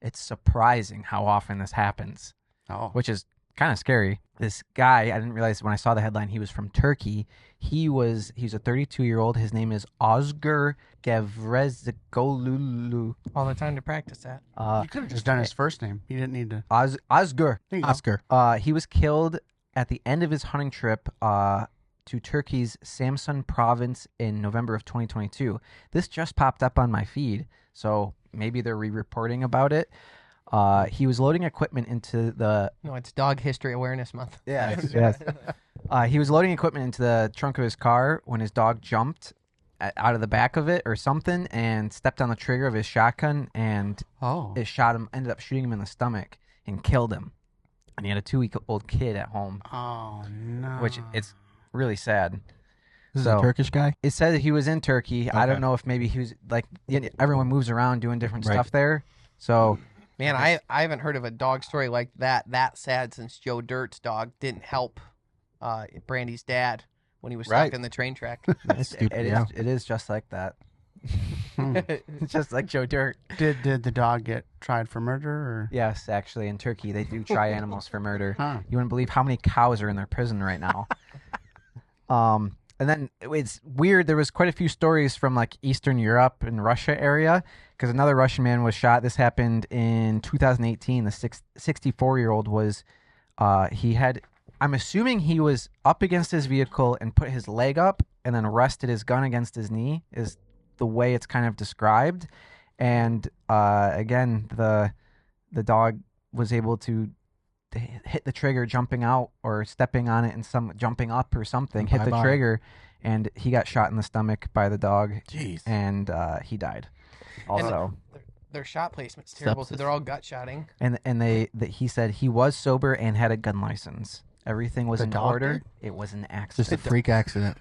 it's surprising how often this happens, Oh. which is kind of scary. This guy, I didn't realize when I saw the headline he was from Turkey. He's a 32-year-old. His name is Ozgur Gevrezigolulu. All the time to practice that. You could have just done his first name. You didn't need to. Ozgur. There you go. Oscar. He was killed at the end of his hunting trip to Turkey's Samsun province in November of 2022. This just popped up on my feed, so maybe they're re-reporting about it. He was loading equipment into the... No, it's Dog History Awareness Month. Yes. He was loading equipment into the trunk of his car when his dog jumped out of the back of it or something and stepped on the trigger of his shotgun, and Oh. it ended up shooting him in the stomach and killed him. And he had a 2-week-old kid at home, Oh, no. which it's really sad. This is So- a Turkish guy? It said that he was in Turkey. I Okay. don't know if maybe he was like everyone moves around doing different Right. stuff there. So Man, I haven't heard of a dog story like that sad since Joe Dirt's dog didn't help Brandy's dad when he was stuck Right. in the train track. That's stupid. it is just like that. Hmm. It's just like Joe Dirt. Did the dog get tried for murder? Or? Yes, actually, in Turkey they do try animals for murder. Huh. You wouldn't believe how many cows are in their prison right now. And then it's weird. There was quite a few stories from like Eastern Europe and Russia area because another Russian man was shot. This happened in 2018. The 64-year-old was, I'm assuming he was up against his vehicle and put his leg up and then rested his gun against his knee is the way it's kind of described. And again, the dog was able to hit the trigger jumping out or stepping on it and jumping up or something, hit the Bye-bye. trigger, and he got shot in the stomach by the dog. Jeez. And he died also. Their shot placement's terrible, so Sepsis. they're all gut shotting. And he said he was sober and had a gun license. Everything was The in dog order. did? It was an Just a accident. freak accident.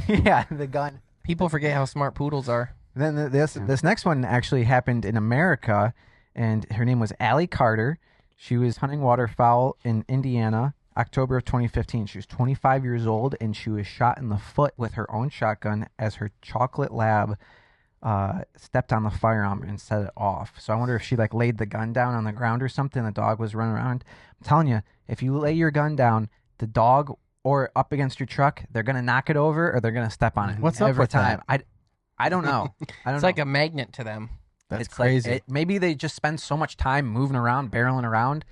Yeah, the gun. People forget how smart poodles are. Then this next one actually happened in America, and her name was Allie Carter. She was hunting waterfowl in Indiana, October of 2015. She was 25 years old, and she was shot in the foot with her own shotgun as her chocolate lab stepped on the firearm and set it off. So I wonder if she like laid the gun down on the ground or something. The dog was running around. I'm telling you, if you lay your gun down, the dog or up against your truck, they're gonna knock it over or they're gonna step on it. What's up every with time? I don't know. I don't It's know. like a magnet to them. That's It's crazy. Like, maybe they just spend so much time moving around, barreling around,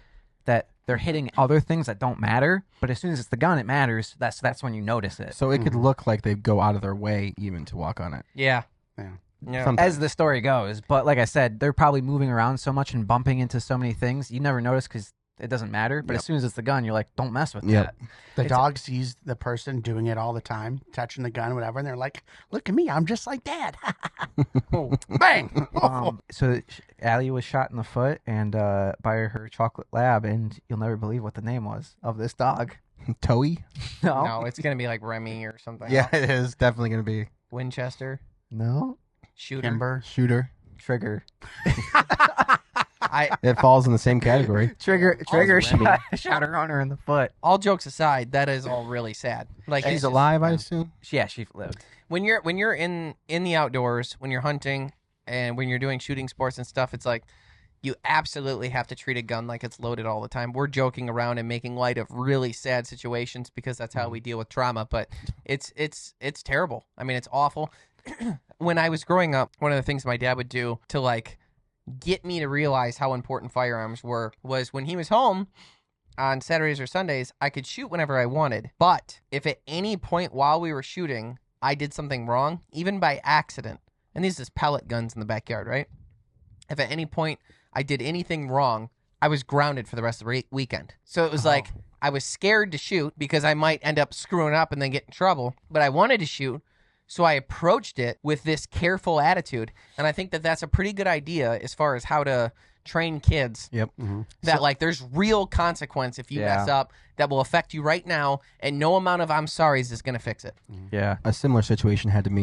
that they're hitting other things that don't matter. But as soon as it's the gun, it matters. That's when you notice it. So it could look like they go out of their way even to walk on it. Yeah. Yeah. Yeah. Sometimes. As the story goes. But like I said, they're probably moving around so much and bumping into so many things. You never notice because it doesn't matter. But Yep. as soon as it's the gun, you're like, don't mess with Yep. that. The It's- dog sees the person doing it all the time, touching the gun, whatever, and they're like, "Look at me, I'm just like Dad." Bang! So Allie was shot in the foot and by her chocolate lab, and you'll never believe what the name was of this dog. Toey? No, it's going to be like Remy or something. Yeah, it is definitely going to be Winchester. No. Shooter. Kimber. shooter. Trigger. It falls in the same category. Trigger Remy. shot her owner in the foot. All jokes aside, that is all really sad. Like She's it's just- alive, I assume. Yeah, she lived. when you're in the outdoors, when you're hunting and when you're doing shooting sports and stuff, it's like you absolutely have to treat a gun like it's loaded all the time. We're joking around and making light of really sad situations because that's how we deal with trauma, but it's terrible. I mean, it's awful. When I was growing up, one of the things my dad would do to like get me to realize how important firearms were was when he was home on Saturdays or Sundays, I could shoot whenever I wanted. But if at any point while we were shooting, I did something wrong, even by accident, and these is pellet guns in the backyard, right? If at any point I did anything wrong, I was grounded for the rest of the weekend. So it was like I was scared to shoot because I might end up screwing up and then get in trouble, but I wanted to shoot. So I approached it with this careful attitude, and I think that that's a pretty good idea as far as how to train kids Yep. that like there's real consequence if you mess up that will affect you right now, and no amount of I'm sorry's is going to fix it. Yeah. A similar situation happened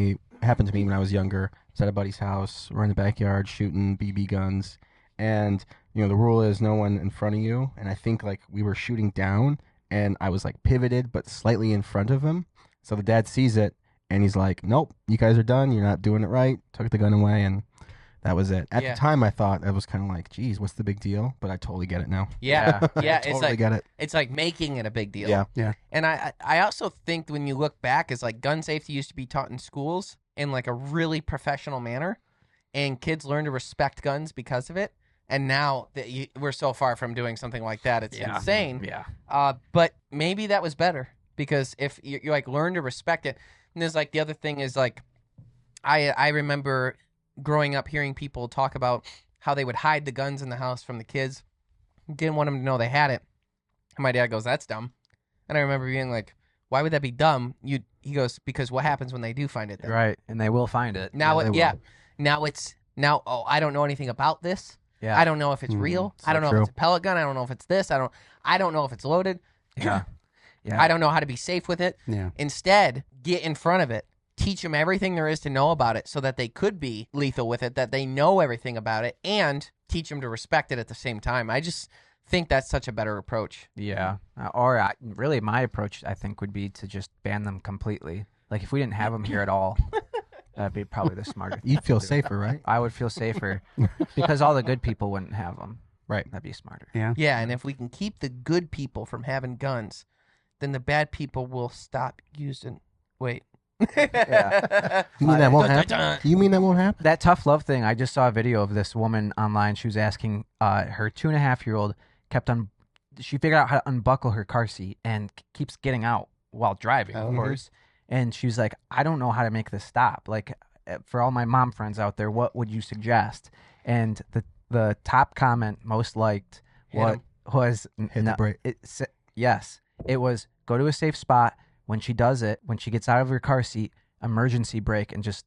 to me when I was younger. I was at a buddy's house. We're in the backyard shooting BB guns, and the rule is no one in front of you. And I think like we were shooting down, and I was like pivoted but slightly in front of him. So the dad sees it, and he's like, "Nope, you guys are done. You're not doing it right." Took the gun away, and that was it. At Yeah. the time, I thought that was kind of like, geez, what's the big deal? But I totally get it now. Yeah, yeah. It's Totally like get it. it's like making it a big deal. Yeah. And I also think when you look back, is like gun safety used to be taught in schools in like a really professional manner, and kids learn to respect guns because of it. And now that we're so far from doing something like that, it's insane. Yeah. But maybe that was better, because if you like learn to respect it. And there's like the other thing is like, I remember growing up hearing people talk about how they would hide the guns in the house from the kids, didn't want them to know they had it. And my dad goes, "That's dumb." And I remember being like, "Why would that be dumb?" He goes, "Because what happens when they do find it then?" Right, and they will find it. Now, Yeah, they will. now, I don't know anything about this. Yeah. I don't know if it's real. I don't know true. if it's a pellet gun. I don't know if it's this. I don't know if it's loaded. Yeah. Yeah. I don't know how to be safe with it. Yeah. Instead, get in front of it. Teach them everything there is to know about it so that they could be lethal with it, that they know everything about it, and teach them to respect it at the same time. I just think that's such a better approach. Yeah. Really, my approach, I think, would be to just ban them completely. Like, if we didn't have them here at all, that'd be probably the smarter thing. You'd feel to do. safer, right? I would feel safer because all the good people wouldn't have them. Right. That'd be smarter. Yeah. Yeah, and if we can keep the good people from having guns, then the bad people will stop using. Wait. Yeah. You mean that won't Dun, dun, happen? dun. You mean that won't happen? That tough love thing, I just saw a video of this woman online. She was asking her 2.5-year-old she figured out how to unbuckle her car seat and keeps getting out while driving, of course. And she was like, "I don't know how to make this stop. Like, for all my mom friends out there, what would you suggest?" And the top comment most liked Hit 'em. was Hit the brake. Yes, it was go to a safe spot. When she does it, when she gets out of her car seat, emergency brake and just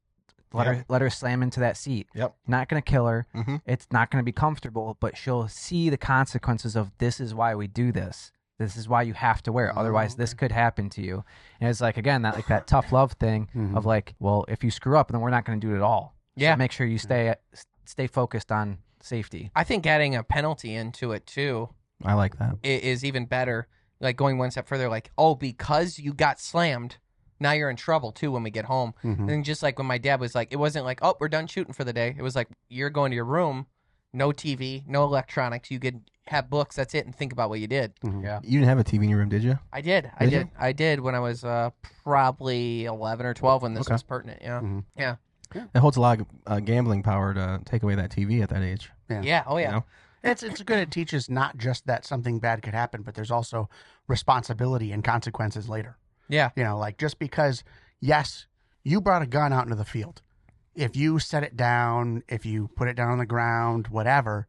let her slam into that seat. Yep. Not going to kill her. Mhm. It's not going to be comfortable, but she'll see the consequences of this is why we do this. This is why you have to wear it. Otherwise, this could happen to you. And it's like, again, that tough love thing of like, well, if you screw up, then we're not going to do it at all. Yeah. So make sure you stay focused on safety. I think adding a penalty into it too I like that. is even better. Like going one step further, like, oh, because you got slammed, now you're in trouble too when we get home. And just like when my dad was like, it wasn't like, oh, we're done shooting for the day. It was like, you're going to your room, no TV, no electronics. You could have books, that's it, and think about what you did. Yeah. You didn't have a TV in your room, did you? I did. I did when I was probably 11 or 12 when this was pertinent. Yeah. Yeah. It holds a lot of gambling power to take away that TV at that age. Yeah. Oh, yeah. You know? It's good. It teaches not just that something bad could happen, but there's also responsibility and consequences later. Yeah. You know, like just because, yes, you brought a gun out into the field. If you set it down, if you put it down on the ground, whatever,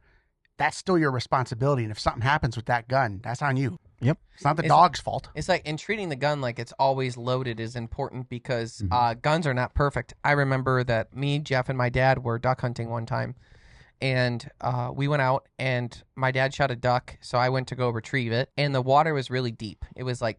that's still your responsibility. And if something happens with that gun, that's on you. Yep. It's not the It's- dog's fault. It's like, and treating the gun like it's always loaded is important because guns are not perfect. I remember that me, Jeff, and my dad were duck hunting one time. And we went out, and my dad shot a duck, so I went to go retrieve it. And the water was really deep. It was like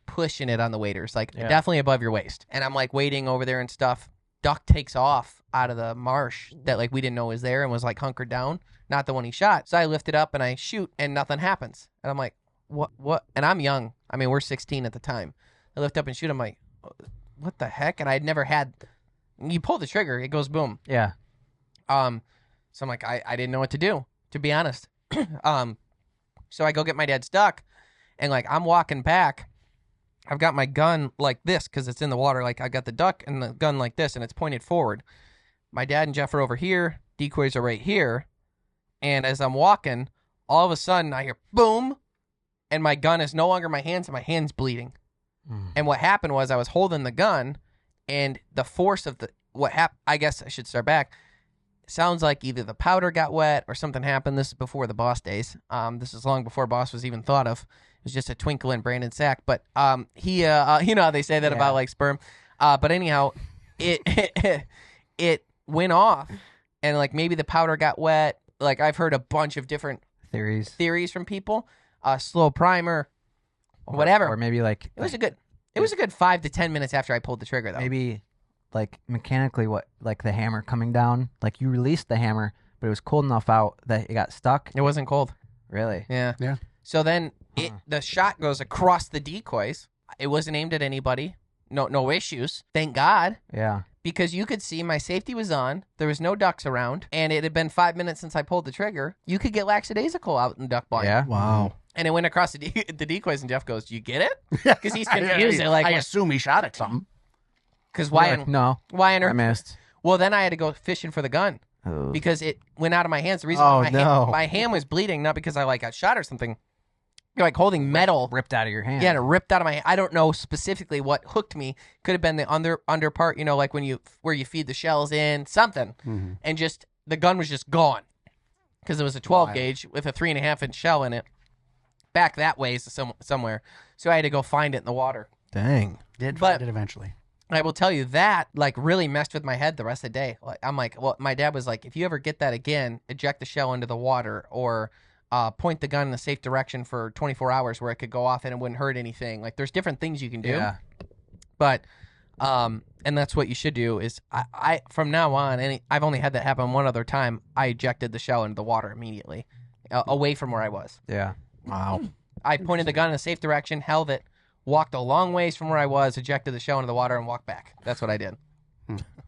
pushing it on the waders, like definitely above your waist. And I'm like wading over there and stuff. Duck takes off out of the marsh that like we didn't know was there and was like hunkered down. Not the one he shot. So I lift it up and I shoot, and nothing happens. And I'm like, what? And I'm young. I mean, we're 16 at the time. I lift up and shoot. I'm like, what the heck? And I had never had. You pull the trigger, it goes boom. Yeah. So I'm like, I didn't know what to do, to be honest. So I go get my dad's duck, and like I'm walking back. I've got my gun like this because it's in the water. Like I got the duck and the gun like this, and it's pointed forward. My dad and Jeff are over here. Decoys are right here. And as I'm walking, all of a sudden I hear boom, and my gun is no longer in my hands, and my hand's bleeding. And what happened was I was holding the gun, and the force of I guess I should start back. Sounds like either the powder got wet or something happened. This is before the Boss days. This is long before Boss was even thought of. It was just a twinkle in Brandon Sack. But he, you know how they say that about like sperm. But anyhow, it went off, and like maybe the powder got wet. Like I've heard a bunch of different theories from people. Slow primer, whatever. Or maybe like It was a good 5 to 10 minutes after I pulled the trigger, though. maybe like mechanically like the hammer coming down, like you released the hammer, but it was cold enough out that it got stuck. It wasn't cold. Really? Yeah. Yeah. So then the shot goes across the decoys. It wasn't aimed at anybody. No issues. Thank God. Yeah. because you could see my safety was on. There was no ducks around, and it had been 5 minutes since I pulled the trigger. You could get lackadaisical out in duck blind. Yeah. Wow. And it went across the decoys, and Jeff goes, "Do you get it?" Because he's confused. I assume he shot at something. Because why? You're like, no, Why on I earth? missed. Well, then I had to go fishing for the gun Oh. because it went out of my hands. The reason Oh, why no. my hand was bleeding, not because I like got shot or something. You're like holding metal. Ripped out of your hand. Yeah, and it ripped out of my hand. I don't know specifically what hooked me. Could have been the under part, like where you feed the shells in, something. Mm-hmm. And just the gun was just gone because it was a 12 Wild. gauge with a 3.5-inch shell in it. Back that way somewhere. So I had to go find it in the water. Dang. Did But- find it eventually. I will tell you that really messed with my head the rest of the day. I'm like, well, my dad was like, if you ever get that again, eject the shell into the water or point the gun in a safe direction for 24 hours where it could go off and it wouldn't hurt anything. Like there's different things you can do. Yeah. But and that's what you should do is I from now on, I've only had that happen one other time. I ejected the shell into the water immediately, away from where I was. Yeah. Wow. I pointed the gun in a safe direction, held it, walked a long ways from where I was, ejected the shell into the water, and walked back. That's what I did.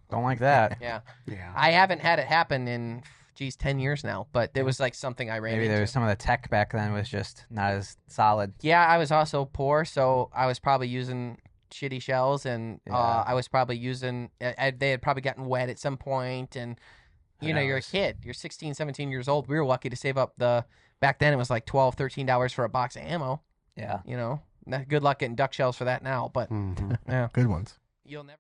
Don't like that. Yeah. Yeah. I haven't had it happen in 10 years now, but it was like something I ran Maybe into. there was some of the tech back then was just not as solid. Yeah, I was also poor, so I was probably using shitty shells, and Yeah. I was probably using. They had probably gotten wet at some point, and Who you're a knows? kid. You're 16, 17 years old. We were lucky to save up back then it was like $12, $13 for a box of ammo. Yeah. Good luck getting duck shells for that now, but Mm-hmm. yeah, Good ones. you'll never.